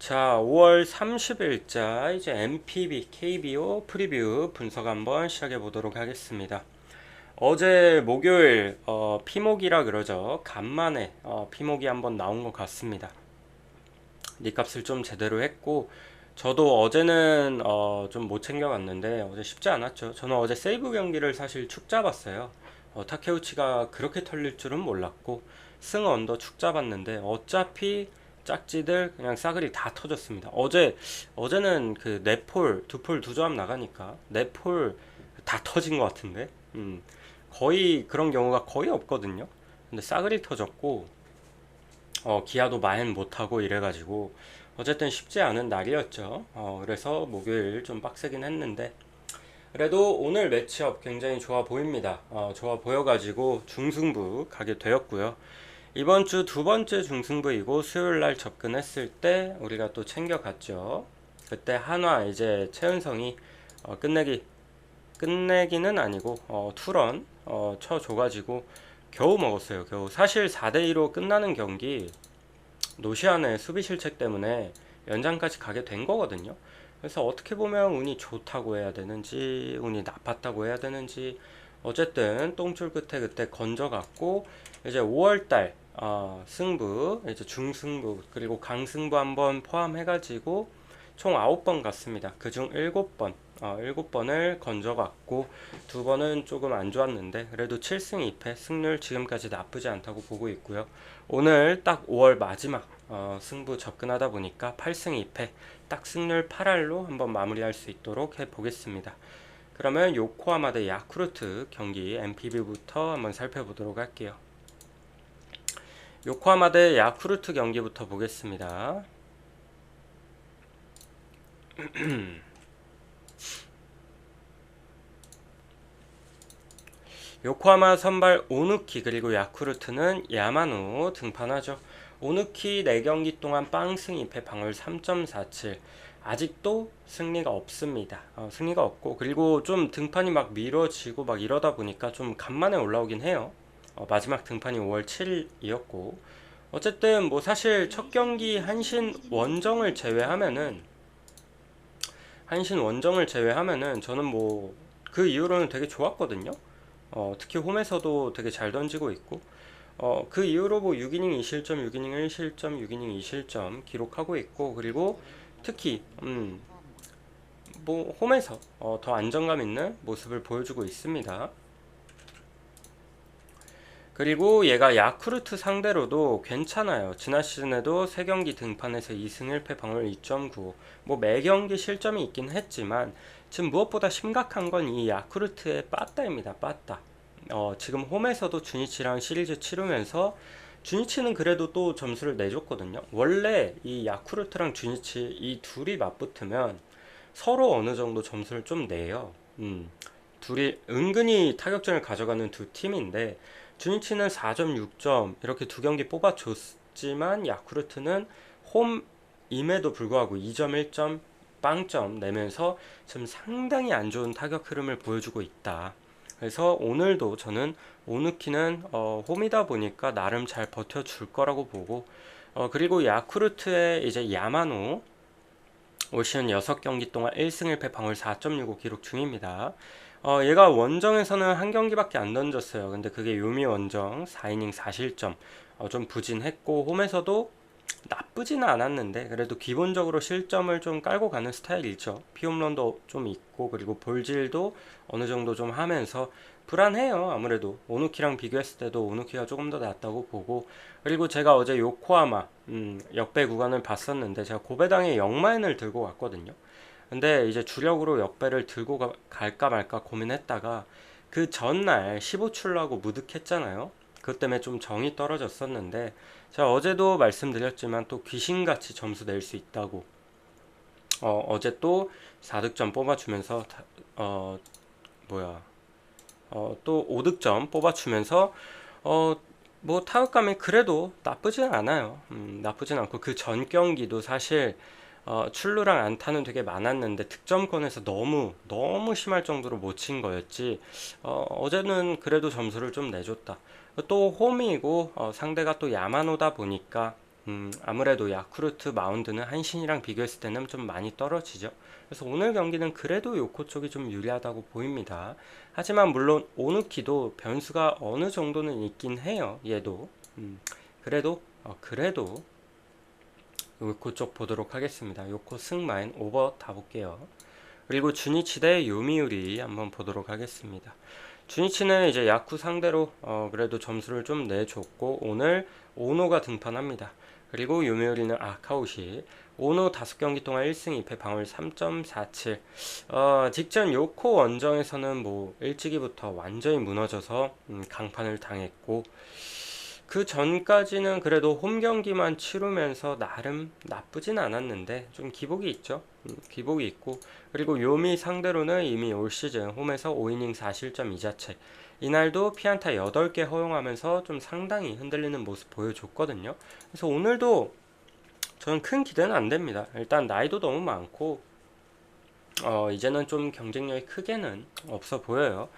자, 5월 30일자 이제 MPB, KBO 프리뷰 분석 한번 시작해 보도록 하겠습니다. 어제 목요일 피목이라 그러죠. 간만에 피목이 한번 나온 것 같습니다. 니값을 좀 제대로 했고 저도 어제는 좀 못 챙겨갔는데 어제 쉽지 않았죠. 저는 어제 세이브 경기를 사실 축 잡았어요. 타케우치가 그렇게 털릴 줄은 몰랐고 승 언더 축 잡았는데 어차피 짝지들 그냥 싸그리 다 터졌습니다. 어제는 그 네폴 두 폴 두 조합 나가니까 네폴 다 터진 것 같은데 거의 그런 경우가 거의 없거든요. 근데 싸그리 터졌고 기아도 마행 못하고 이래가지고 어쨌든 쉽지 않은 날이었죠. 그래서 목요일 좀 빡세긴 했는데 그래도 오늘 매치업 굉장히 좋아 보입니다. 좋아 보여가지고 중승부 가게 되었고요. 이번 주 두 번째 중승부이고 수요일 날 접근했을 때 우리가 또 챙겨갔죠. 그때 한화 이제 최은성이 끝내기는 아니고 투런 쳐줘가지고 겨우 먹었어요. 겨우 사실 4대2로 끝나는 경기 노시안의 수비 실책 때문에 연장까지 가게 된 거거든요. 그래서 어떻게 보면 운이 좋다고 해야 되는지 운이 나빴다고 해야 되는지 어쨌든 똥줄 끝에 그때 건져갔고 이제 5월달 승부 이제 중승부 그리고 강승부 한번 포함해가지고 총 9번 갔습니다. 그중 7번 7번을 건져갔고 두 번은 조금 안 좋았는데 그래도 7승 2패 승률 지금까지 나쁘지 않다고 보고 있고요. 오늘 딱 5월 마지막 승부 접근하다 보니까 8승 2패 딱 승률 8할로 한번 마무리할 수 있도록 해보겠습니다. 그러면 요코하마 대 야쿠르트 경기 MPB부터 한번 살펴보도록 할게요. 요코하마 대 야쿠르트 경기부터 보겠습니다. 요코하마 선발 오누키 그리고 야쿠르트는 야마누 등판하죠. 오누키 4경기 동안 빵승 2패 방울 3.47 아직도 승리가 없습니다. 승리가 없고 그리고 좀 등판이 막 미뤄지고 막 이러다 보니까 좀 간만에 올라오긴 해요. 마지막 등판이 5월 7일이었고 어쨌든 뭐 사실 첫 경기 한신 원정을 제외하면은 저는 뭐 그 이후로는 되게 좋았거든요. 특히 홈에서도 되게 잘 던지고 있고 그 이후로 뭐 6이닝 2실점, 6이닝 1실점, 6이닝 2실점 기록하고 있고 그리고 특히 뭐 홈에서 더 안정감 있는 모습을 보여주고 있습니다. 그리고 얘가 야쿠르트 상대로도 괜찮아요. 지난 시즌에도 3경기 등판해서 2승 1패 방울 2.95. 뭐 매경기 실점이 있긴 했지만 지금 무엇보다 심각한 건 이 야쿠르트의 빠따입니다. 빠따. 지금 홈에서도 주니치랑 시리즈 치르면서 주니치는 그래도 또 점수를 내줬거든요. 원래 이 야쿠르트랑 주니치 이 둘이 맞붙으면 서로 어느 정도 점수를 좀 내요. 둘이 은근히 타격전을 가져가는 두 팀인데 주니치는 4.6점 이렇게 두 경기 뽑아줬지만 야쿠르트는 홈임에도 불구하고 2점 1점 빵점 내면서 지금 상당히 안 좋은 타격 흐름을 보여주고 있다. 그래서 오늘도 저는 오누키는 홈이다 보니까 나름 잘 버텨줄 거라고 보고 그리고 야쿠르트의 이제 야마노 올 시즌 6경기 동안 1승 1패 방울 4.65 기록 중입니다. 얘가 원정에서는 한 경기밖에 안 던졌어요. 근데 그게 요미 원정 4이닝 4실점 좀 부진했고 홈에서도 나쁘지는 않았는데 그래도 기본적으로 실점을 좀 깔고 가는 스타일이죠. 피홈런도 좀 있고 그리고 볼질도 어느 정도 좀 하면서 불안해요. 아무래도 오누키랑 비교했을 때도 오누키가 조금 더 낫다고 보고 그리고 제가 어제 요코하마 역배 구간을 봤었는데 제가 고배당에 역마인을 들고 갔거든요. 근데 이제 주력으로 역배를 들고 갈까 말까 고민했다가 그 전날 15출라고 무득했잖아요. 그것 때문에 좀 정이 떨어졌었는데 제가 어제도 말씀드렸지만 또 귀신같이 점수 낼 수 있다고 어제 또 4득점 뽑아주면서 뭐야 또 5득점 뽑아주면서 뭐 타격감이 그래도 나쁘진 않아요. 나쁘진 않고 그 전 경기도 사실 출루랑 안타는 되게 많았는데 득점권에서 너무 심할 정도로 못 친 거였지. 어제는 그래도 점수를 좀 내줬다. 또 홈이고 상대가 또 야마노다 보니까 아무래도 야쿠르트 마운드는 한신이랑 비교했을 때는 좀 많이 떨어지죠. 그래서 오늘 경기는 그래도 요코 쪽이 좀 유리하다고 보입니다. 하지만 물론 오누키도 변수가 어느 정도는 있긴 해요. 얘도. 그래도 요코 쪽 보도록 하겠습니다. 요코 승마인 오버 다 볼게요. 그리고 주니치 대 요미우리 한번 보도록 하겠습니다. 주니치는 이제 야쿠 상대로 그래도 점수를 좀 내줬고 오늘 오노가 등판합니다. 그리고 요미우리는 아카우시 오노 5경기 동안 1승 2패 방어율 3.47. 직전 요코 원정에서는 뭐 일찍이부터 완전히 무너져서 강판을 당했고 그 전까지는 그래도 홈 경기만 치르면서 나름 나쁘진 않았는데 좀 기복이 있죠. 기복이 있고 그리고 요미 상대로는 이미 올 시즌 홈에서 5이닝 4실점 2자책 이날도 피안타 8개 허용하면서 좀 상당히 흔들리는 모습 보여줬거든요. 그래서 오늘도 저는 큰 기대는 안 됩니다. 일단 나이도 너무 많고 이제는 좀 경쟁력이 크게는 없어 보여요.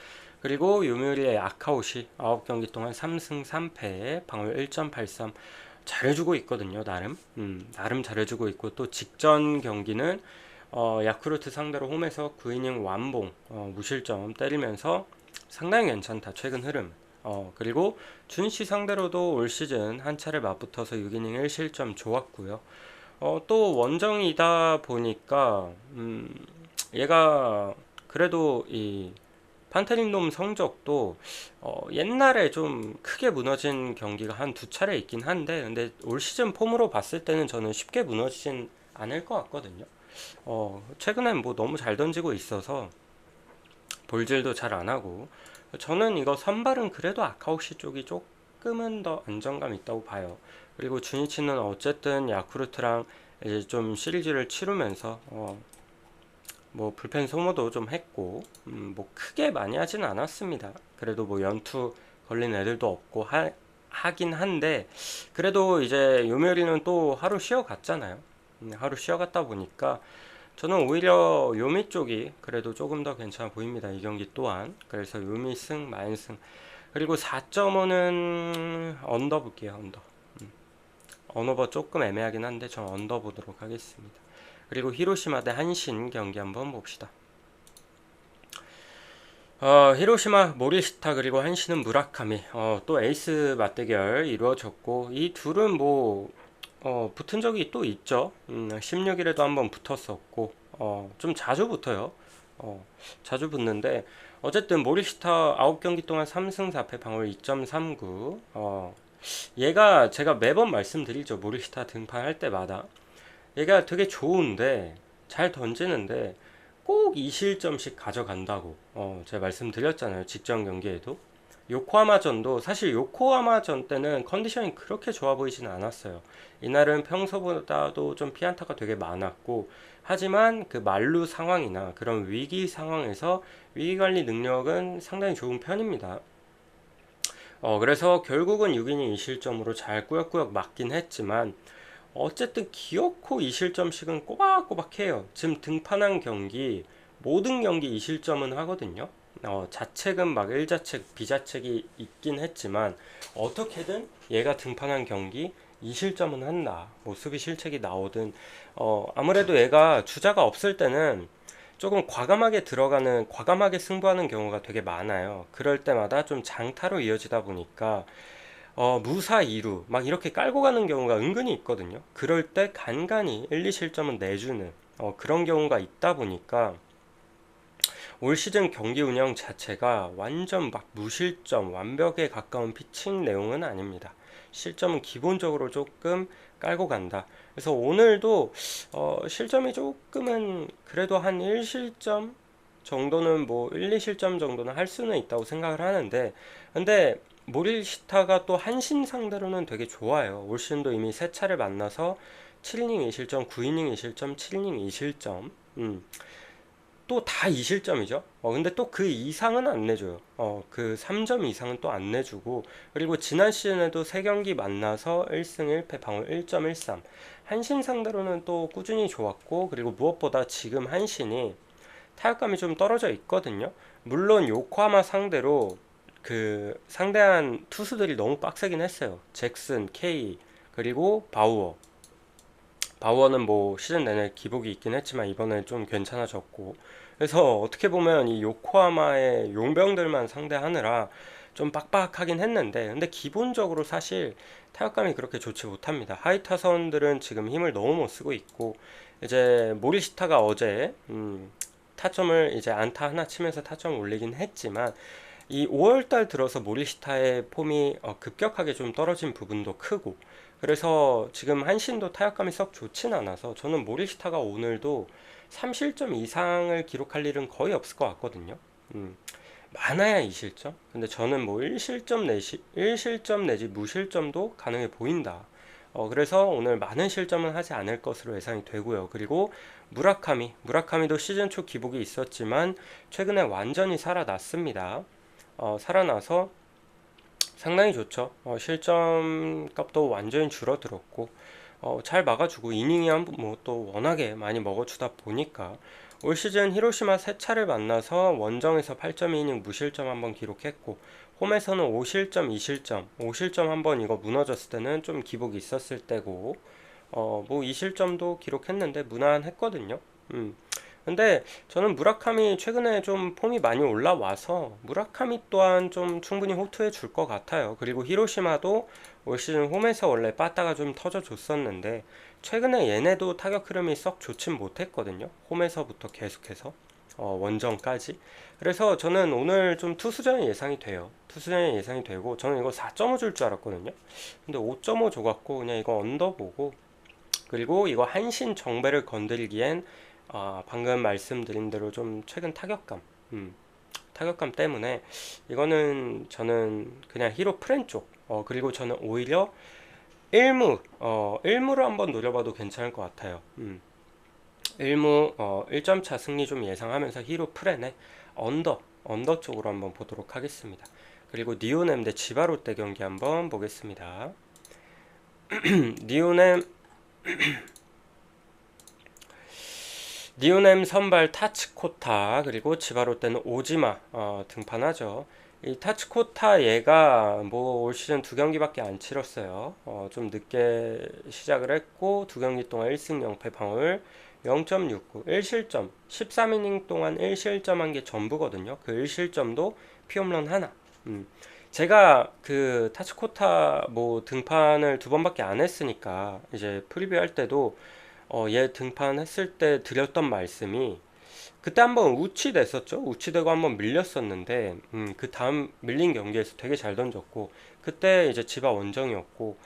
그리고 요미우리의 아카오시 9경기 동안 3승 3패에 방어율 1.83 잘해주고 있거든요. 나름 잘해주고 있고 또 직전 경기는 야쿠르트 상대로 홈에서 9이닝 완봉 무실점 때리면서 상당히 괜찮다. 최근 흐름. 그리고 준시 상대로도 올 시즌 한 차례 맞붙어서 6이닝 1실점 좋았고요. 또 원정이다 보니까 얘가 그래도 이 판테림놈 성적도 옛날에 좀 크게 무너진 경기가 한 2차례 있긴 한데 근데 올 시즌 폼으로 봤을 때는 저는 쉽게 무너지진 않을 것 같거든요. 최근엔 뭐 너무 잘 던지고 있어서 볼질도 잘 안 하고 저는 이거 선발은 그래도 아카오시 쪽이 조금은 더 안정감 있다고 봐요. 그리고 주니치는 어쨌든 야쿠르트랑 이제 좀 시리즈를 치르면서 뭐 불펜 소모도 좀 했고 뭐 크게 많이 하진 않았습니다. 그래도 뭐 연투 걸린 애들도 없고 하긴 한데 그래도 이제 요미우리는 또 하루 쉬어갔잖아요. 하루 쉬어갔다 보니까 저는 오히려 요미 쪽이 그래도 조금 더 괜찮아 보입니다. 이 경기 또한. 그래서 요미 승, 마인 승. 그리고 4.5는 언더 볼게요. 언어버 조금 애매하긴 한데 전 언더 보도록 하겠습니다. 그리고 히로시마 대 한신 경기 한번 봅시다. 히로시마 모리시타 그리고 한신은 무라카미 또 에이스 맞대결 이루어졌고 이 둘은 뭐 붙은 적이 또 있죠. 16일에도 한번 붙었었고 좀 자주 붙어요. 자주 붙는데 어쨌든 모리시타 9경기 동안 3승 4패 방어율 2.39. 얘가 제가 매번 말씀드리죠. 모리시타 등판할 때마다 얘가 되게 좋은데 잘 던지는데 꼭 2실점씩 가져간다고 제가 말씀드렸잖아요. 직전 경기에도 요코하마전도 사실 요코하마전 때는 컨디션이 그렇게 좋아 보이지는 않았어요. 이날은 평소보다도 좀 피안타가 되게 많았고 하지만 그 만루 상황이나 그런 위기 상황에서 위기관리 능력은 상당히 좋은 편입니다. 그래서 결국은 6이닝 2실점으로 잘 꾸역꾸역 맞긴 했지만 어쨌든 기어코 2실점씩은 꼬박꼬박 해요. 지금 등판한 경기 모든 경기 2실점은 하거든요. 자책은 막 1자책, 비자책이 있긴 했지만 어떻게든 얘가 등판한 경기 2실점은 한다. 뭐 수비 실책이 나오든 아무래도 얘가 주자가 없을 때는 조금 과감하게 승부하는 경우가 되게 많아요. 그럴 때마다 좀 장타로 이어지다 보니까 무사 2루 막 이렇게 깔고 가는 경우가 은근히 있거든요. 그럴 때 간간히 1, 2실점은 내주는 그런 경우가 있다 보니까 올 시즌 경기 운영 자체가 완전 막 무실점 완벽에 가까운 피칭 내용은 아닙니다. 실점은 기본적으로 조금 깔고 간다. 그래서 오늘도 실점이 조금은 그래도 한 1실점 정도는 뭐 1, 2실점 정도는 할 수는 있다고 생각을 하는데 근데 모리시타가 또 한신 상대로는 되게 좋아요. 올 시즌도 이미 3차례 만나서 7이닝 2실점, 9이닝 2실점, 7이닝 2실점 또 다 2실점이죠. 근데 또 그 이상은 안 내줘요. 그 3점 이상은 또 안 내주고 그리고 지난 시즌에도 3경기 만나서 1승 1패 방어 1.13 한신 상대로는 또 꾸준히 좋았고 그리고 무엇보다 지금 한신이 타격감이 좀 떨어져 있거든요. 물론 요코하마 상대로 그 상대한 투수들이 너무 빡세긴 했어요. 잭슨, K 그리고 바우어는 뭐 시즌 내내 기복이 있긴 했지만 이번에 좀 괜찮아졌고, 그래서 어떻게 보면 이 요코하마의 용병들만 상대하느라 좀 빡빡하긴 했는데, 근데 기본적으로 사실 타격감이 그렇게 좋지 못합니다. 하이 타선들은 지금 힘을 너무 못 쓰고 있고, 이제 모리시타가 어제 타점을 이제 안타 하나 치면서 타점을 올리긴 했지만, 이 5월달 들어서 모리시타의 폼이 급격하게 좀 떨어진 부분도 크고, 그래서 지금 한신도 타격감이 썩 좋진 않아서 저는 모리시타가 오늘도 3실점 이상을 기록할 일은 거의 없을 것 같거든요. 많아야 2실점? 근데 저는 뭐 1실점 내지 무실점도 가능해 보인다. 그래서 오늘 많은 실점은 하지 않을 것으로 예상이 되고요. 그리고 무라카미도 시즌 초 기복이 있었지만 최근에 완전히 살아났습니다. 살아나서 상당히 좋죠. 실점 값도 완전히 줄어들었고, 잘 막아주고 이닝이 뭐 또 워낙에 많이 먹어주다 보니까 올 시즌 히로시마 세 차를 만나서 원정에서 8.2이닝 무실점 한번 기록했고, 홈에서는 5실점, 2실점, 5실점 한번 이거 무너졌을 때는 좀 기복이 있었을 때고, 뭐 2실점도 기록했는데 무난했거든요. 근데 저는 무라카미 최근에 좀 폼이 많이 올라와서 무라카미 또한 좀 충분히 호투해 줄 것 같아요. 그리고 히로시마도 올 시즌 홈에서 원래 빠따가 좀 터져 줬었는데 최근에 얘네도 타격 흐름이 썩 좋진 못했거든요. 홈에서부터 계속해서 원정까지. 그래서 저는 오늘 좀 투수전이 예상이 돼요. 투수전이 예상이 되고 저는 이거 4.5 줄 줄 알았거든요. 근데 5.5 줘갖고 그냥 이거 언더 보고, 그리고 이거 한신 정배를 건드리기엔 방금 말씀드린 대로 좀 최근 타격감 때문에 이거는 저는 그냥 히로 프렌 쪽, 그리고 저는 오히려 1무를 한번 노려봐도 괜찮을 것 같아요. 1무 1점 차 승리 좀 예상하면서 히로 프렌의 언더 쪽으로 한번 보도록 하겠습니다. 그리고 니오넴 대 지바롯데 경기 한번 보겠습니다. 니오넴 선발 타츠코타, 그리고 지바롯데는 오지마 등판하죠. 이 타츠코타 얘가 뭐 올 시즌 2경기밖에 안 치렀어요. 좀 늦게 시작을 했고 2경기 동안 1승 0패 방어율 0.69, 1실점 13이닝 동안 1실점한 게 전부거든요. 그 1실점도 피홈런 하나. 제가 그 타츠코타 뭐 등판을 2번밖에 안 했으니까 이제 프리뷰 할 때도 얘 등판했을 때 드렸던 말씀이, 그때 한번 우치됐었죠. 우치되고 한번 밀렸었는데 그 다음 밀린 경기에서 되게 잘 던졌고, 그때 이제 지바 원정이었고,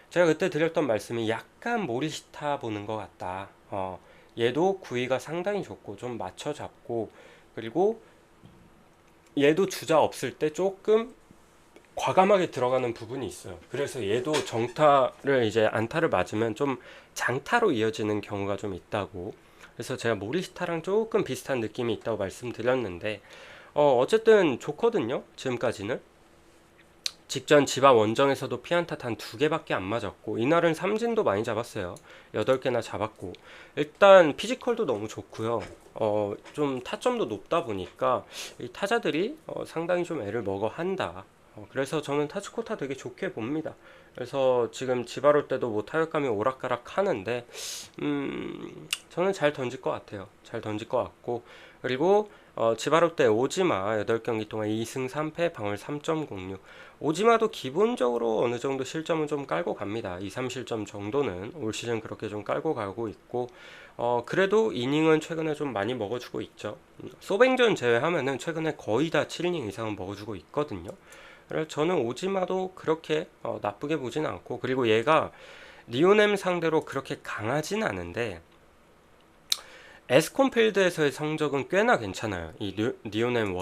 제가 그때 드렸던 말씀이 약간 모리시타 보는 것 같다. 얘도 구위가 상당히 좋고 좀 맞춰 잡고, 그리고 얘도 주자 없을 때 조금 과감하게 들어가는 부분이 있어요. 그래서 얘도 정타를 이제 안타를 맞으면 좀 장타로 이어지는 경우가 좀 있다고. 그래서 제가 모리시타랑 조금 비슷한 느낌이 있다고 말씀드렸는데, 어쨌든 좋거든요. 지금까지는. 직전 지바 원정에서도 피안타 단 2개밖에 안 맞았고, 이날은 삼진도 많이 잡았어요. 8개나 잡았고, 일단 피지컬도 너무 좋고요. 좀 타점도 높다 보니까 이 타자들이 상당히 좀 애를 먹어 한다. 그래서 저는 타츠코타 되게 좋게 봅니다. 그래서 지금 지바롤 때도 뭐 타격감이 오락가락 하는데, 저는 잘 던질 것 같아요. 잘 던질 것 같고, 그리고 지바롤 때 오지마 8경기 동안 2승 3패 방어율 3.06. 오지마도 기본적으로 어느 정도 실점은 좀 깔고 갑니다. 2, 3실점 정도는 올 시즌 그렇게 좀 깔고 가고 있고, 그래도 이닝은 최근에 좀 많이 먹어주고 있죠. 소뱅전 제외하면은 최근에 거의 다 7이닝 이상은 먹어주고 있거든요. 그래서 저는 오지마도 그렇게 나쁘게 보진 않고, 그리고 얘가 니오넴 상대로 그렇게 강하진 않은데 에스콘필드에서의 성적은 꽤나 괜찮아요. 이 니오넴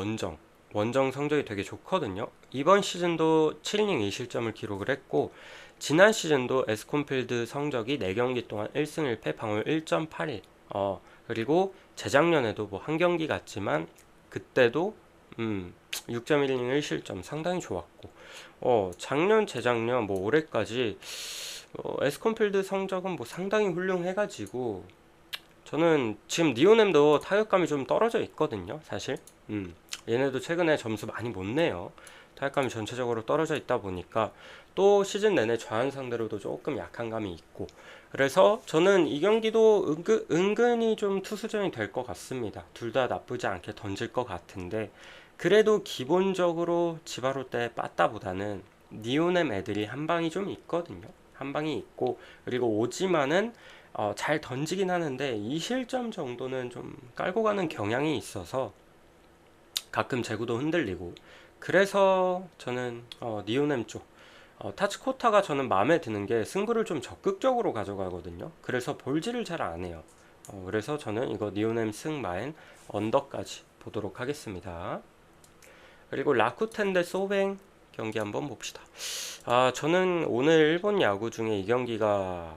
원정 성적이 되게 좋거든요. 이번 시즌도 7이닝 2실점을 기록을 했고, 지난 시즌도 에스콘필드 성적이 4경기 동안 1승 1패 방어율 1.81. 그리고 재작년에도 뭐 한 경기 같지만 그때도 6.1이닝 1실점 상당히 좋았고, 작년 재작년 뭐 올해까지 에스콘필드 성적은 뭐 상당히 훌륭해가지고, 저는 지금 니오넴도 타격감이 좀 떨어져 있거든요, 사실. 얘네도 최근에 점수 많이 못 내요. 타격감이 전체적으로 떨어져 있다 보니까 또 시즌 내내 좌완 상대로도 조금 약한 감이 있고, 그래서 저는 이 경기도 은근히 좀 투수전이 될 것 같습니다. 둘 다 나쁘지 않게 던질 것 같은데, 그래도 기본적으로 지바로 때 빠따보다는 니오넴 애들이 한 방이 좀 있거든요. 한 방이 있고, 그리고 오지만은 잘 던지긴 하는데 2실점 정도는 좀 깔고 가는 경향이 있어서 가끔 제구도 흔들리고, 그래서 저는 니오넴 쪽, 타츠코타가 저는 마음에 드는 게 승부를 좀 적극적으로 가져가거든요. 그래서 볼질을 잘 안 해요. 그래서 저는 이거 니오넴 승마엔 언더까지 보도록 하겠습니다. 그리고 라쿠텐 대 소뱅 경기 한번 봅시다. 저는 오늘 일본 야구 중에 이 경기가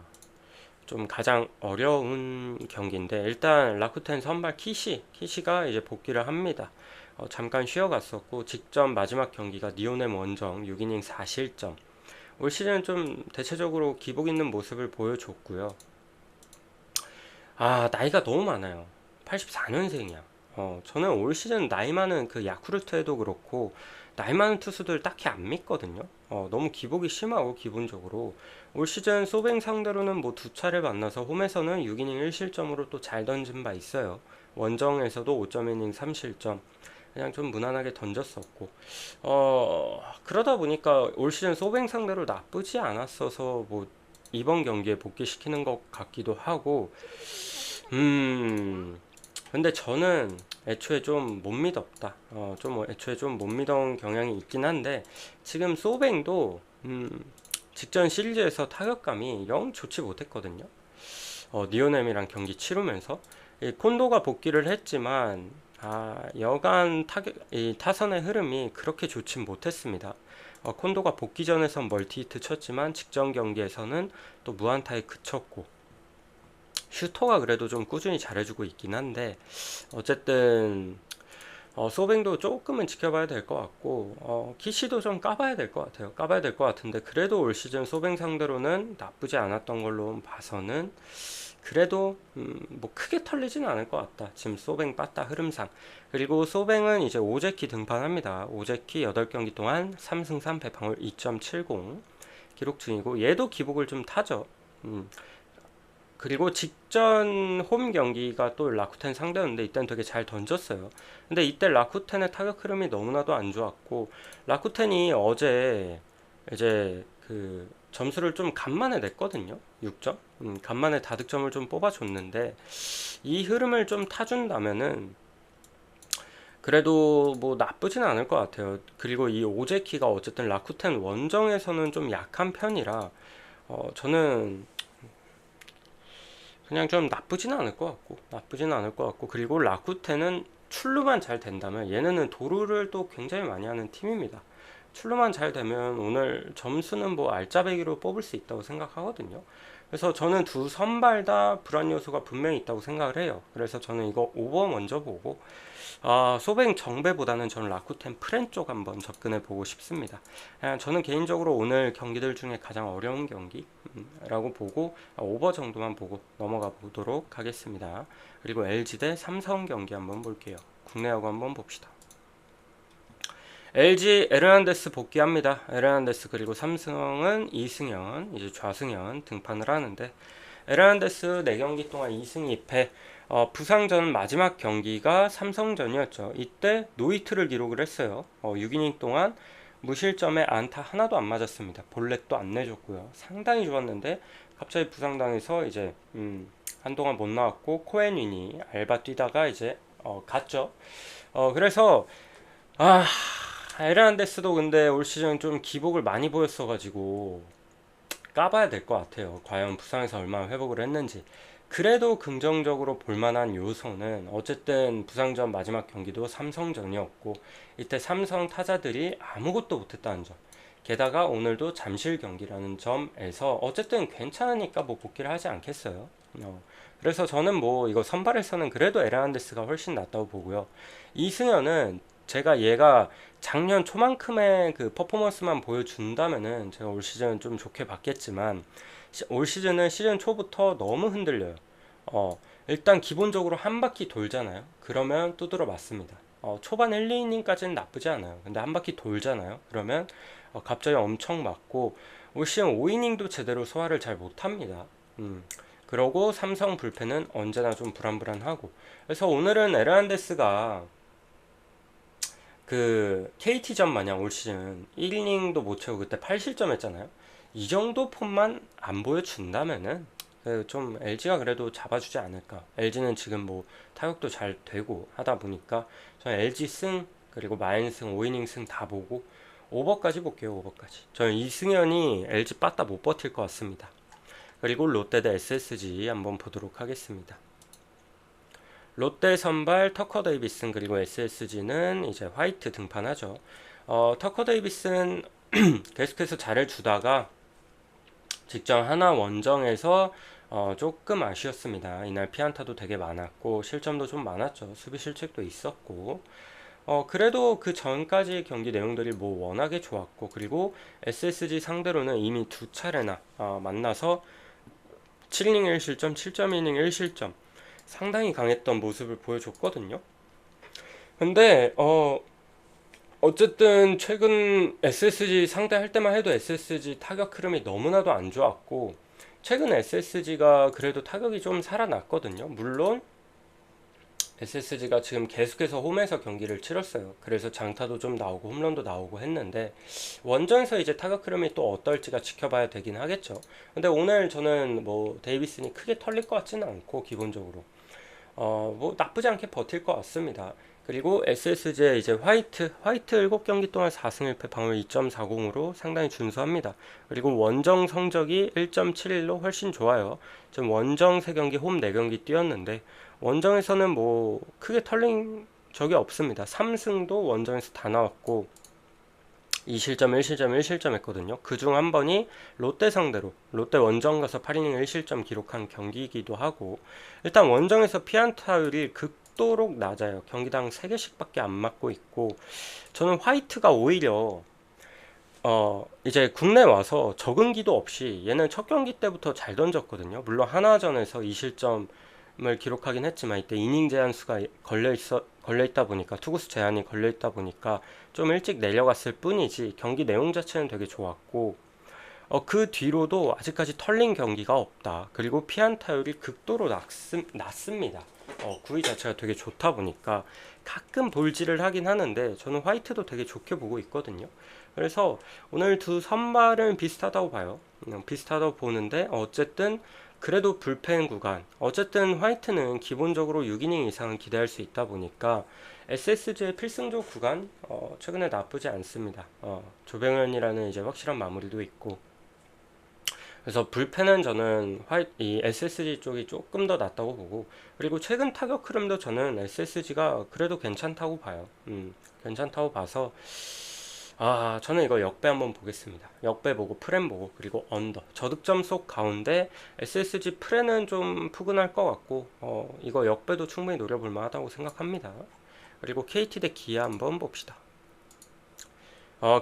좀 가장 어려운 경기인데, 일단 라쿠텐 선발 키시가 이제 복귀를 합니다. 잠깐 쉬어갔었고, 직전 마지막 경기가 니오넴 원정 6이닝 4실점. 올 시즌 좀 대체적으로 기복 있는 모습을 보여줬고요. 나이가 너무 많아요. 84년생이야. 저는 올 시즌 나이 많은 그 야쿠르트에도 그렇고 나이 많은 투수들 딱히 안 믿거든요. 너무 기복이 심하고, 기본적으로 올 시즌 소뱅 상대로는 뭐 두 차례 만나서 홈에서는 6이닝 1실점으로 또 잘 던진 바 있어요. 원정에서도 5.1이닝 3실점. 그냥 좀 무난하게 던졌었고, 그러다 보니까 올 시즌 소뱅 상대로 나쁘지 않았어서 뭐 이번 경기에 복귀시키는 것 같기도 하고, 근데 저는 애초에 좀 못 믿었다. 애초에 좀 못 믿은 경향이 있긴 한데, 지금 소뱅도 직전 시리즈에서 타격감이 영 좋지 못했거든요. 니오넴이랑 경기 치르면서 콘도가 복귀를 했지만 여간 이 타선의 흐름이 그렇게 좋진 못했습니다. 콘도가 복귀 전에선 멀티히트 쳤지만 직전 경기에서는 또 무안타에 그쳤고, 슈터가 그래도 좀 꾸준히 잘해주고 있긴 한데, 어쨌든 소뱅도 조금은 지켜봐야 될 것 같고, 키시도 좀 까봐야 될 것 같아요. 까봐야 될 것 같은데, 그래도 올 시즌 소뱅 상대로는 나쁘지 않았던 걸로 봐서는 그래도 뭐 크게 털리지는 않을 것 같다. 지금 소뱅 빠따 흐름상. 그리고 소뱅은 이제 오제키 등판합니다. 오제키 8경기 동안 3승 3패 방울 2.70 기록 중이고, 얘도 기복을 좀 타죠. 그리고 직전 홈 경기가 또 라쿠텐 상대였는데 이때는 되게 잘 던졌어요. 근데 이때 라쿠텐의 타격 흐름이 너무나도 안 좋았고, 라쿠텐이 어제 이제 그 점수를 좀 간만에 냈거든요. 6점. 간만에 다득점을 좀 뽑아줬는데, 이 흐름을 좀 타준다면은 그래도 뭐 나쁘진 않을 것 같아요. 그리고 이 오제키가 어쨌든 라쿠텐 원정에서는 좀 약한 편이라 저는 그냥 좀 나쁘지는 않을 것 같고, 그리고 라쿠텐은 출루만 잘 된다면, 얘네는 도루를 또 굉장히 많이 하는 팀입니다. 출루만 잘 되면 오늘 점수는 뭐 알짜배기로 뽑을 수 있다고 생각하거든요. 그래서 저는 두 선발 다 불안 요소가 분명히 있다고 생각을 해요. 그래서 저는 이거 오버 먼저 보고, 소뱅 정배보다는 저는 라쿠텐 프렌 쪽 한번 접근해 보고 싶습니다. 저는 개인적으로 오늘 경기들 중에 가장 어려운 경기라고 보고 오버 정도만 보고 넘어가 보도록 하겠습니다. 그리고 LG 대 삼성 경기 한번 볼게요. 국내 야구 한번 봅시다. LG 에르난데스 복귀합니다. 에르난데스, 그리고 삼성은 이승현, 이제 좌승현 등판을 하는데, 에르난데스 4경기 동안 2승 2패. 부상전 마지막 경기가 삼성전이었죠. 이때 노히트를 기록을 했어요. 6이닝 동안 무실점에 안타 하나도 안 맞았습니다. 볼넷도 안 내줬고요. 상당히 좋았는데 갑자기 부상당해서 이제 한동안 못 나왔고, 코엔윈이 알바 뛰다가 이제 갔죠. 그래서 에르난데스도 근데 올 시즌 좀 기복을 많이 보였어가지고 까봐야 될 것 같아요. 과연 부상에서 얼마나 회복을 했는지. 그래도 긍정적으로 볼만한 요소는 어쨌든 부상전 마지막 경기도 삼성전이었고, 이때 삼성 타자들이 아무것도 못했다는 점, 게다가 오늘도 잠실 경기라는 점에서 어쨌든 괜찮으니까 뭐 복귀를 하지 않겠어요. 그래서 저는 뭐 이거 선발에서는 그래도 에르난데스가 훨씬 낫다고 보고요. 이승현은 제가 얘가 작년 초만큼의 그 퍼포먼스만 보여준다면은 제가 올 시즌은 좀 좋게 봤겠지만, 올 시즌은 시즌 초부터 너무 흔들려요. 일단 기본적으로 한 바퀴 돌잖아요. 그러면 두드러 맞습니다. 초반 1, 2이닝까지는 나쁘지 않아요. 근데 한 바퀴 돌잖아요. 그러면 갑자기 엄청 맞고 올 시즌 5이닝도 제대로 소화를 잘 못합니다. 그러고 삼성 불펜은 언제나 좀 불안불안하고. 그래서 오늘은 에르난데스가 그 KT전 마냥 올 시즌 1이닝도 못 채우고 그때 8실점 했잖아요. 이 정도 폼만 안 보여준다면은 좀 LG가 그래도 잡아주지 않을까. LG는 지금 뭐 타격도 잘 되고 하다 보니까 저는 LG 승 그리고 마인승 5이닝 승 다 보고 오버까지 볼게요. 오버까지. 저는 이승현이 LG 빠따 못 버틸 것 같습니다. 그리고 롯데 대 SSG 한번 보도록 하겠습니다. 롯데 선발 터커 데이비슨 그리고 SSG는 이제 화이트 등판하죠. 터커 데이비슨 계속해서 잘해주다가 직전 하나 원정에서 조금 아쉬웠습니다. 이날 피안타도 되게 많았고 실점도 좀 많았죠. 수비 실책도 있었고 그래도 그 전까지 경기 내용들이 뭐 워낙에 좋았고 그리고 SSG 상대로는 이미 두 차례나 만나서 7이닝 1실점, 7.2이닝 1실점 상당히 강했던 모습을 보여줬거든요. 근데 어쨌든 최근 SSG 상대할 때만 해도 SSG 타격 흐름이 너무나도 안 좋았고 최근 SSG가 그래도 타격이 좀 살아났거든요. 물론 SSG가 지금 계속해서 홈에서 경기를 치렀어요. 그래서 장타도 좀 나오고 홈런도 나오고 했는데 원정에서 이제 타격 흐름이 또 어떨지가 지켜봐야 되긴 하겠죠. 근데 오늘 저는 뭐 데이비슨이 크게 털릴 것 같지는 않고 기본적으로 뭐 나쁘지 않게 버틸 것 같습니다. 그리고 SSG의 이제 화이트 7경기 동안 4승 1패 방어율 2.40으로 상당히 준수합니다. 그리고 원정 성적이 1.71로 훨씬 좋아요. 지금 원정 3경기 홈 4경기 뛰었는데 원정에서는 뭐 크게 털린 적이 없습니다. 3승도 원정에서 다 나왔고 2실점, 1실점, 1실점 했거든요. 그중 한 번이 롯데 상대로 롯데 원정 가서 8이닝 1실점 기록한 경기이기도 하고 일단 원정에서 피안타율이 극도로 낮아요. 경기당 3개씩밖에 안 맞고 있고 저는 화이트가 오히려 이제 국내 와서 적응기도 없이 얘는 첫 경기 때부터 잘 던졌거든요. 물론 하나전에서 2실점을 기록하긴 했지만 이때 이닝 제한수가 걸려있다 보니까 투구수 제한이 걸려있다 보니까 좀 일찍 내려갔을 뿐이지 경기 내용 자체는 되게 좋았고 그 뒤로도 아직까지 털린 경기가 없다. 그리고 피안타율이 극도로 낮습니다. 구위 자체가 되게 좋다 보니까 가끔 볼질을 하긴 하는데 저는 화이트도 되게 좋게 보고 있거든요. 그래서 오늘 두 선발은 비슷하다고 봐요. 비슷하다고 보는데 어쨌든 그래도 불펜 구간 어쨌든 화이트는 기본적으로 6이닝 이상은 기대할 수 있다 보니까 SSG의 필승조 구간 최근에 나쁘지 않습니다. 조병현이라는 이제 확실한 마무리도 있고 그래서 불펜은 저는 이 SSG 쪽이 조금 더 낫다고 보고 그리고 최근 타격 흐름도 저는 SSG가 그래도 괜찮다고 봐요. 괜찮다고 봐서 저는 이거 역배 한번 보겠습니다. 역배 보고 프렘 보고 그리고 언더 저득점 속 가운데 SSG 프레는 좀 푸근할 것 같고 이거 역배도 충분히 노려볼 만하다고 생각합니다. 그리고 KT 대 기아 한번 봅시다.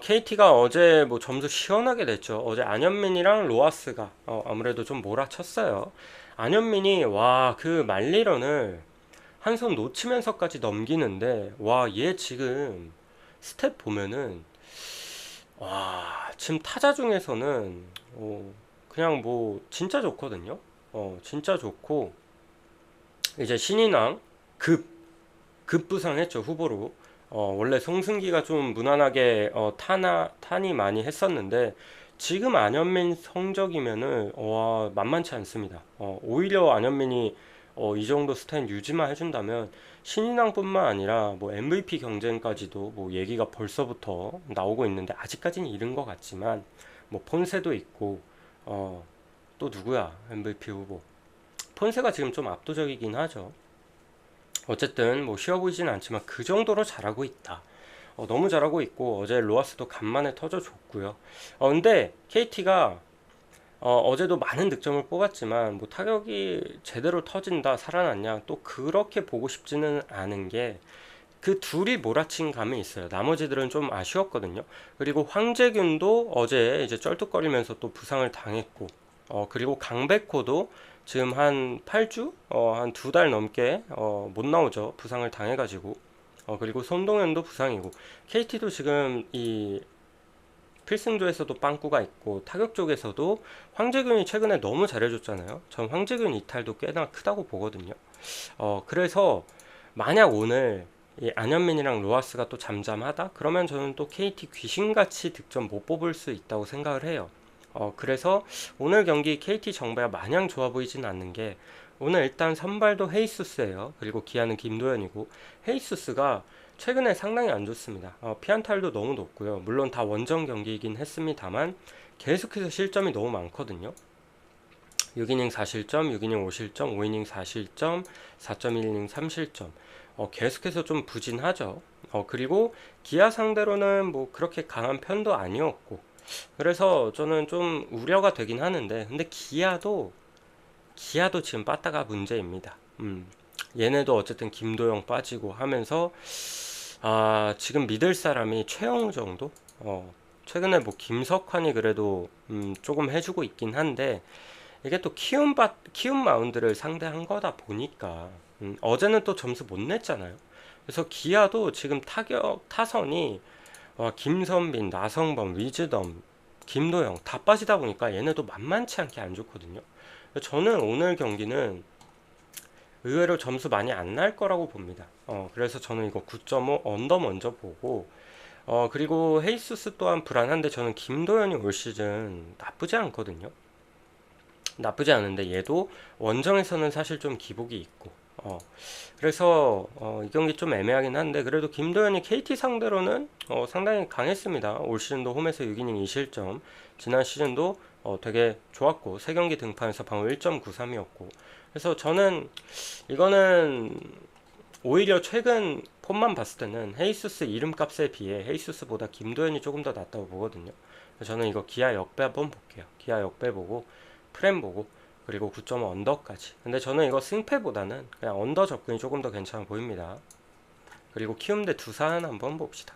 KT가 어제 뭐 점수 시원하게 냈죠. 어제 안현민이랑 로하스가 아무래도 좀 몰아쳤어요. 안현민이 와 그 말리런을 한 손 놓치면서까지 넘기는데 와 얘 지금 스텝 보면은 와 지금 타자 중에서는 그냥 뭐 진짜 좋거든요. 진짜 좋고 이제 신인왕 급부상했죠 후보로. 원래 송승기가 좀 무난하게 탄이 많이 했었는데 지금 안현민 성적이면은 만만치 않습니다. 오히려 안현민이 이 정도 스타일 유지만 해준다면 신인왕뿐만 아니라 뭐 MVP 경쟁까지도 뭐 얘기가 벌써부터 나오고 있는데 아직까지는 이른 것 같지만 뭐 폰세도 있고 또 누구야 MVP 후보 폰세가 지금 좀 압도적이긴 하죠. 어쨌든 뭐 쉬워 보이진 않지만 그 정도로 잘하고 있다. 너무 잘하고 있고 어제 로하스도 간만에 터져줬고요. 근데 KT가 어제도 많은 득점을 뽑았지만 뭐 타격이 제대로 터진다 살아났냐 또 그렇게 보고 싶지는 않은 게 그 둘이 몰아친 감이 있어요. 나머지들은 좀 아쉬웠거든요. 그리고 황재균도 어제 이제 쩔뚝거리면서 또 부상을 당했고 그리고 강백호도 지금 한 8주? 한 2달 넘게 못 나오죠. 부상을 당해가지고 그리고 손동현도 부상이고 KT도 지금 이 필승조에서도 빵꾸가 있고 타격 쪽에서도 황재균이 최근에 너무 잘해줬잖아요. 전 황재균 이탈도 꽤나 크다고 보거든요. 그래서 만약 오늘 이 안현민이랑 로하스가 또 잠잠하다? 그러면 저는 또 KT 귀신같이 득점 못 뽑을 수 있다고 생각을 해요. 그래서 오늘 경기 KT 정배가 마냥 좋아 보이진 않는 게 오늘 일단 선발도 헤이수스예요. 그리고 기아는 김도현이고 헤이수스가 최근에 상당히 안 좋습니다. 피안타율도 너무 높고요. 물론 다 원정 경기이긴 했습니다만 계속해서 실점이 너무 많거든요. 6이닝 4실점, 6이닝 5실점, 5이닝 4실점, 4.1이닝 3실점. 계속해서 좀 부진하죠. 그리고 기아 상대로는 뭐 그렇게 강한 편도 아니었고. 그래서 저는 좀 우려가 되긴 하는데, 근데 기아도 지금 빠따가 문제입니다. 얘네도 어쨌든 김도영 빠지고 하면서 지금 믿을 사람이 최영우 정도? 최근에 뭐 김석환이 그래도 조금 해주고 있긴 한데 이게 또 키움 마운드를 상대한 거다 보니까 어제는 또 점수 못 냈잖아요. 그래서 기아도 지금 타선이 김선빈, 나성범, 위즈덤, 김도영 다 빠지다 보니까 얘네도 만만치 않게 안 좋거든요. 저는 오늘 경기는 의외로 점수 많이 안 날 거라고 봅니다. 그래서 저는 이거 9.5 언더 먼저 보고 그리고 헤이수스 또한 불안한데 저는 김도현이 올 시즌 나쁘지 않거든요. 나쁘지 않은데 얘도 원정에서는 사실 좀 기복이 있고 그래서 이 경기 좀 애매하긴 한데 그래도 김도현이 KT 상대로는 상당히 강했습니다. 올 시즌도 홈에서 6이닝 2실점 지난 시즌도 되게 좋았고 3경기 등판에서 방어 1.93이었고 그래서 저는 이거는 오히려 최근 폼만 봤을 때는 헤이수스 이름값에 비해 헤이수스보다 김도현이 조금 더 낫다고 보거든요. 저는 이거 기아 역배 한번 볼게요. 기아 역배 보고 프렘 보고 그리고 9.5 언더까지. 근데 저는 이거 승패보다는 그냥 언더 접근이 조금 더 괜찮아 보입니다. 그리고 키움 대 두산 한번 봅시다.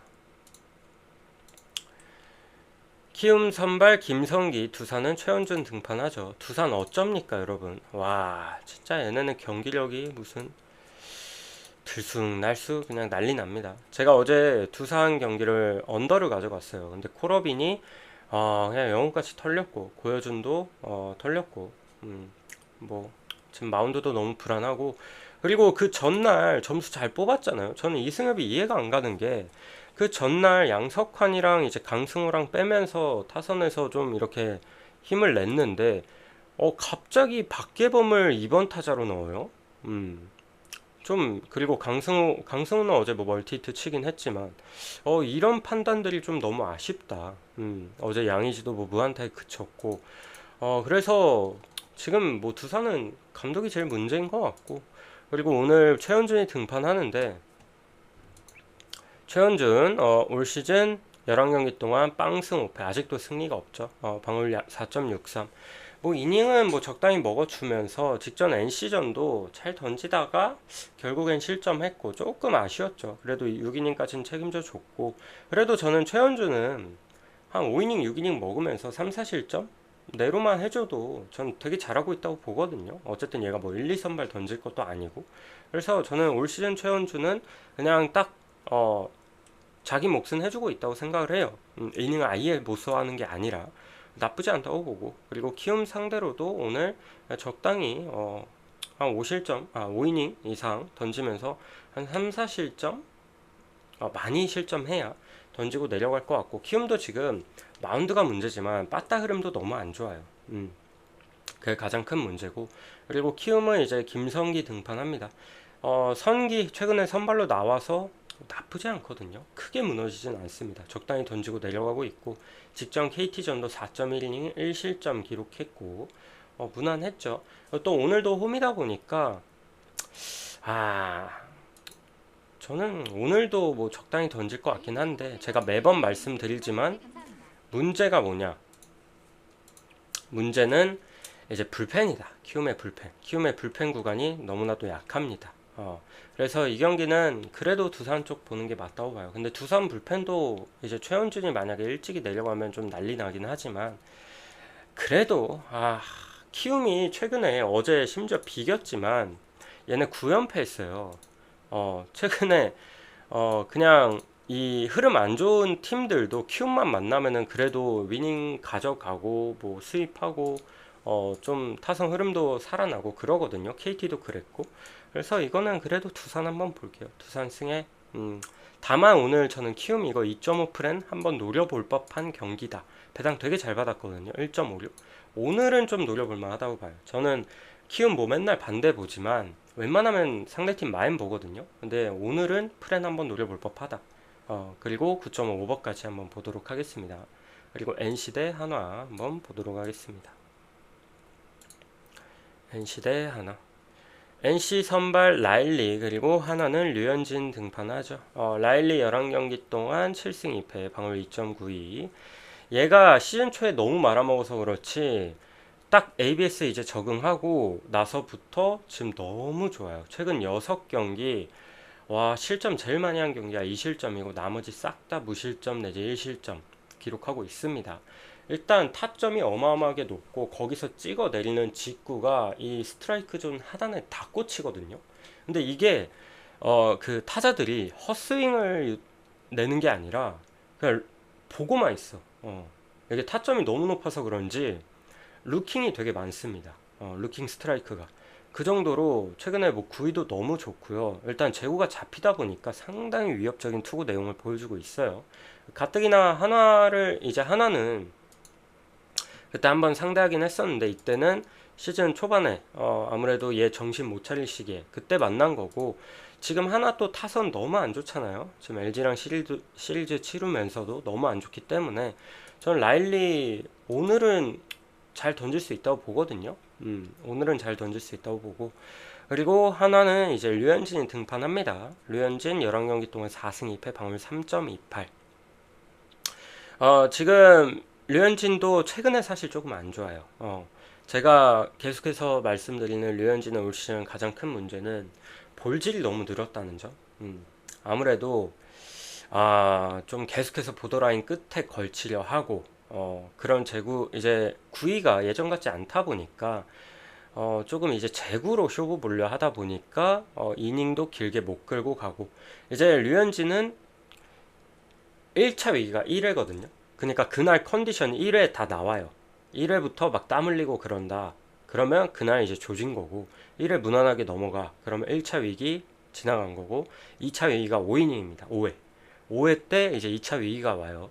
키움 선발 김성기, 두산은 최원준 등판하죠. 두산 어쩝니까 여러분. 와 진짜 얘네는 경기력이 무슨 들쑥날쑥 그냥 난리 납니다. 제가 어제 두산 경기를 언더를 가져갔어요. 근데 콜업인이 그냥 영웅같이 털렸고 고여준도 털렸고 뭐 지금 마운드도 너무 불안하고 그리고 그 전날 점수 잘 뽑았잖아요. 저는 이승엽이 이해가 안 가는 게 그 전날 양석환이랑 이제 강승호랑 빼면서 타선에서 좀 이렇게 힘을 냈는데 갑자기 박계범을 2번 타자로 넣어요. 좀 그리고 강승호는 어제 뭐 멀티히트 치긴 했지만 이런 판단들이 좀 너무 아쉽다. 어제 양의지도 뭐 무안타에 그쳤고 그래서 지금 뭐 두산은 감독이 제일 문제인 것 같고 그리고 오늘 최현준이 등판하는데 최현준 올 시즌 11경기 동안 빵승 5패 아직도 승리가 없죠. 방울 4.63 뭐 이닝은 뭐 적당히 먹어주면서 직전 NC전도 잘 던지다가 결국엔 실점했고 조금 아쉬웠죠. 그래도 6이닝까지는 책임져 줬고 그래도 저는 최현준은 한 5이닝 6이닝 먹으면서 3, 4실점 내로만 해줘도 전 되게 잘하고 있다고 보거든요. 어쨌든 얘가 뭐 1, 2선발 던질 것도 아니고 그래서 저는 올 시즌 최현준은 그냥 딱 자기 몫은 해주고 있다고 생각을 해요. 이닝을 아예 못 써하는 게 아니라 나쁘지 않다고 보고 그리고 키움 상대로도 오늘 적당히 한 5이닝 이상 던지면서 한 3, 4실점 많이 실점해야 던지고 내려갈 것 같고 키움도 지금 마운드가 문제지만 빠따 흐름도 너무 안 좋아요. 그게 가장 큰 문제고 그리고 키움은 이제 김성기 등판합니다. 선기 최근에 선발로 나와서 나쁘지 않거든요. 크게 무너지진 않습니다. 적당히 던지고 내려가고 있고 직전 KT전도 4.1이닝 1실점 기록했고 무난했죠. 또 오늘도 홈이다 보니까 저는 오늘도 뭐 적당히 던질 것 같긴 한데 제가 매번 말씀드리지만 문제가 뭐냐 문제는 이제 불펜이다. 키움의 불펜 구간이 너무나도 약합니다. 그래서 이 경기는 그래도 두산 쪽 보는 게 맞다고 봐요. 근데 두산 불펜도 이제 최원준이 만약에 일찍이 내려가면 좀 난리 나긴 하지만 그래도 키움이 최근에 어제 심지어 비겼지만 얘네 9연패 했어요. 최근에 그냥 이 흐름 안 좋은 팀들도 키움만 만나면은 그래도 위닝 가져가고 뭐 수입하고 좀 타성 흐름도 살아나고 그러거든요. KT도 그랬고. 그래서 이거는 그래도 두산 한번 볼게요. 두산 승에 다만 오늘 저는 키움 이거 2.5 프렌 한번 노려볼 법한 경기다. 배당 되게 잘 받았거든요. 1.56. 오늘은 좀 노려볼 만하다고 봐요. 저는 키움 뭐 맨날 반대 보지만 웬만하면 상대팀 마인 보거든요. 근데 오늘은 프렌 한번 노려볼 법하다. 그리고 9.5 오버까지 한번 보도록 하겠습니다. 그리고 NC 대 한화 한번 보도록 하겠습니다. NC 대 한화. NC 선발 라일리 그리고 한화는 류현진 등판하죠. 라일리 11경기 동안 7승 2패 방어율 2.92. 얘가 시즌 초에 너무 말아먹어서 그렇지 딱 ABS 이제 적응하고 나서부터 지금 너무 좋아요. 최근 6경기 와 실점 제일 많이 한 경기가 2실점이고 나머지 싹 다 무실점 내지 1실점 기록하고 있습니다. 일단 타점이 어마어마하게 높고 거기서 찍어 내리는 직구가 이 스트라이크 존 하단에 다 꽂히거든요. 근데 이게 그 타자들이 헛스윙을 내는 게 아니라 그냥 보고만 있어. 이게 타점이 너무 높아서 그런지 루킹이 되게 많습니다. 루킹 스트라이크가. 그 정도로 최근에 뭐 구위도 너무 좋고요. 일단 제구가 잡히다 보니까 상당히 위협적인 투구 내용을 보여주고 있어요. 가뜩이나 한화를 이제 한화는 그때 한번 상대하긴 했었는데 이때는 시즌 초반에 아무래도 얘 정신 못 차릴 시기에 그때 만난 거고 지금 하나 또 타선 너무 안 좋잖아요. 지금 LG랑 시리즈 치르면서도 너무 안 좋기 때문에 저는 라일리 오늘은 잘 던질 수 있다고 보거든요. 오늘은 잘 던질 수 있다고 보고 그리고 하나는 이제 류현진이 등판합니다. 류현진 11경기 동안 4승 2패 방어율 3.28. 지금 류현진도 최근에 사실 조금 안 좋아요. 제가 계속해서 말씀드리는 류현진의 올 시즌 가장 큰 문제는 볼질이 너무 늘었다는 점. 아무래도 좀 계속해서 보더라인 끝에 걸치려 하고 그런 제구 이제 구위가 예전 같지 않다 보니까 조금 이제 제구로 쇼부 보려 하다 보니까 이닝도 길게 못 끌고 가고 이제 류현진은 1차 위기가 1회거든요. 그러니까 그날 컨디션 1회 다 나와요. 1회부터 막 땀 흘리고 그런다. 그러면 그날 이제 조진 거고 1회 무난하게 넘어가. 그러면 1차 위기 지나간 거고 2차 위기가 5이닝입니다. 5회. 5회 때 이제 2차 위기가 와요.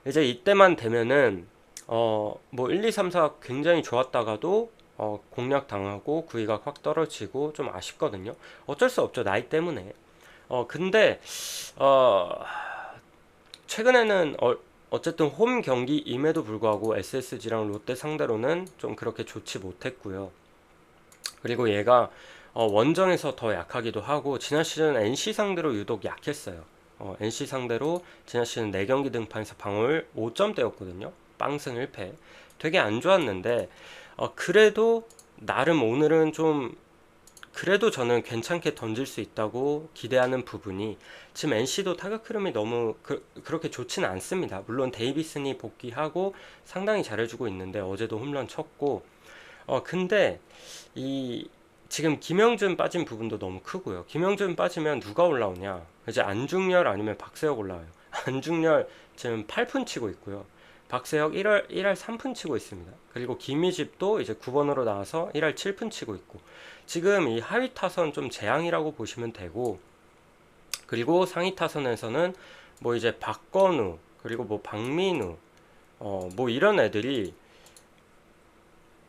이제 이때만 되면은 뭐 1, 2, 3, 4 굉장히 좋았다가도 공략 당하고 구위가 확 떨어지고 좀 아쉽거든요. 어쩔 수 없죠. 나이 때문에. 근데 최근에는 어쨌든 홈 경기임에도 불구하고 SSG랑 롯데 상대로는 좀 그렇게 좋지 못했고요. 그리고 얘가 원정에서 더 약하기도 하고 지난 시즌 NC 상대로 유독 약했어요. NC 상대로 지난 시즌 4경기 등판에서 방어율 5점대였거든요. 빵승 1패. 되게 안 좋았는데 그래도 나름 오늘은 좀 그래도 저는 괜찮게 던질 수 있다고 기대하는 부분이 지금 NC도 타격 흐름이 너무 그렇게 좋지는 않습니다. 물론 데이비슨이 복귀하고 상당히 잘해주고 있는데 어제도 홈런 쳤고 근데 이 지금 김영준 빠진 부분도 너무 크고요. 김영준 빠지면 누가 올라오냐? 이제 안중열 아니면 박세혁 올라와요. 안중열 지금 8푼 치고 있고요. 박세혁 1할 3푼 치고 있습니다. 그리고 김희집도 이제 9번으로 나와서 1할 7푼 치고 있고 지금 이 하위 타선 좀 재앙이라고 보시면 되고 그리고 상위 타선에서는 뭐 이제 박건우 그리고 뭐 박민우 뭐 이런 애들이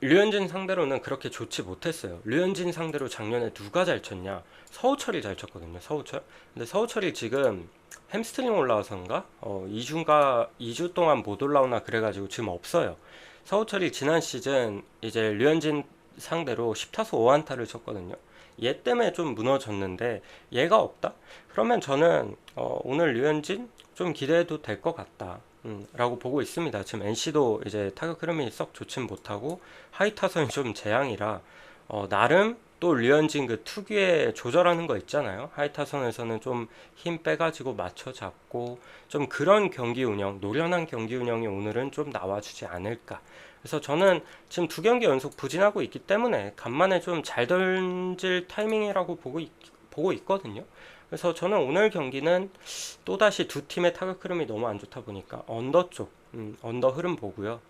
류현진 상대로는 그렇게 좋지 못했어요. 류현진 상대로 작년에 누가 잘 쳤냐? 서우철이 잘 쳤거든요. 서우철. 근데 서우철이 지금 햄스트링 올라와서인가? 2주 동안 못 올라오나 그래가지고 지금 없어요. 서우철이 지난 시즌 이제 류현진 상대로 10타수 5안타를 쳤거든요. 얘 때문에 좀 무너졌는데 얘가 없다? 그러면 저는 오늘 류현진 좀 기대해도 될 것 같다. 라고 보고 있습니다. 지금 NC도 이제 타격 흐름이 썩 좋진 못하고 하이 타선이 좀 재앙이라 나름 또 류현진 그 특유의 조절하는 거 있잖아요. 하이 타선에서는 좀 힘 빼가지고 맞춰 잡고 좀 그런 경기 운영, 노련한 경기 운영이 오늘은 좀 나와주지 않을까. 그래서 저는 지금 2경기 연속 부진하고 있기 때문에 간만에 좀 잘 던질 타이밍이라고 보고 있거든요. 그래서 저는 오늘 경기는 또다시 두 팀의 타격 흐름이 너무 안 좋다 보니까 언더 쪽, 언더 흐름 보고요.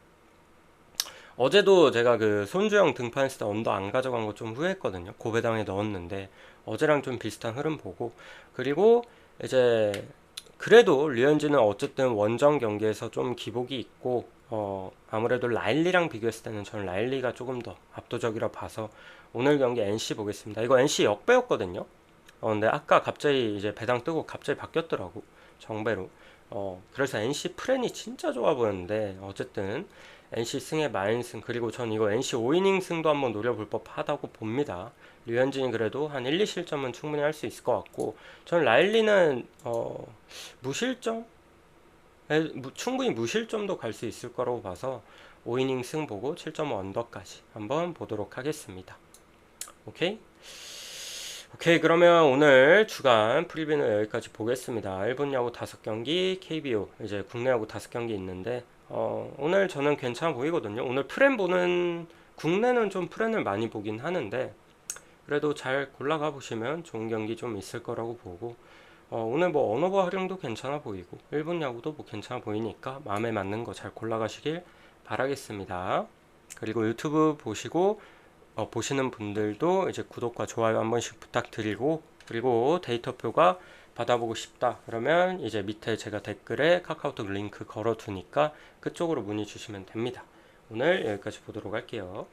어제도 제가 그 손주영 등판했을 때 언더 안 가져간 거 좀 후회했거든요. 고배당에 넣었는데 어제랑 좀 비슷한 흐름 보고, 그리고 이제 그래도 류현진은 어쨌든 원정 경기에서 좀 기복이 있고 아무래도 라일리랑 비교했을 때는 저는 라일리가 조금 더 압도적이라 봐서 오늘 경기 NC 보겠습니다. 이거 NC 역배였거든요. 근데 아까 갑자기 이제 배당 뜨고 갑자기 바뀌었더라고, 정배로. 그래서 NC 프랜이 진짜 좋아 보였는데 어쨌든 NC 승에 마인승, 그리고 전 이거 NC 5이닝 승도 한번 노려볼 법하다고 봅니다. 류현진이 그래도 한 1, 2실점은 충분히 할 수 있을 것 같고, 전 라일리는 무실점? 충분히 무실점도 갈 수 있을 거라고 봐서 5이닝 승 보고 7.5 언더까지 한번 보도록 하겠습니다. 오케이? 오케이, 그러면 오늘 주간 프리뷰는 여기까지 보겠습니다. 일본 야구 5경기, KBO 이제 국내 야구 5경기 있는데 오늘 저는 괜찮아 보이거든요. 오늘 프렌 보는, 국내는 좀 프렌을 많이 보긴 하는데 그래도 잘 골라가 보시면 좋은 경기 좀 있을 거라고 보고, 오늘 뭐 언어버 활용도 괜찮아 보이고 일본 야구도 뭐 괜찮아 보이니까 마음에 맞는 거 잘 골라가시길 바라겠습니다. 그리고 유튜브 보시고 보시는 분들도 이제 구독과 좋아요 한 번씩 부탁드리고, 그리고 데이터표가 받아보고 싶다 그러면 이제 밑에 제가 댓글에 카카오톡 링크 걸어 두니까 그쪽으로 문의 주시면 됩니다. 오늘 여기까지 보도록 할게요.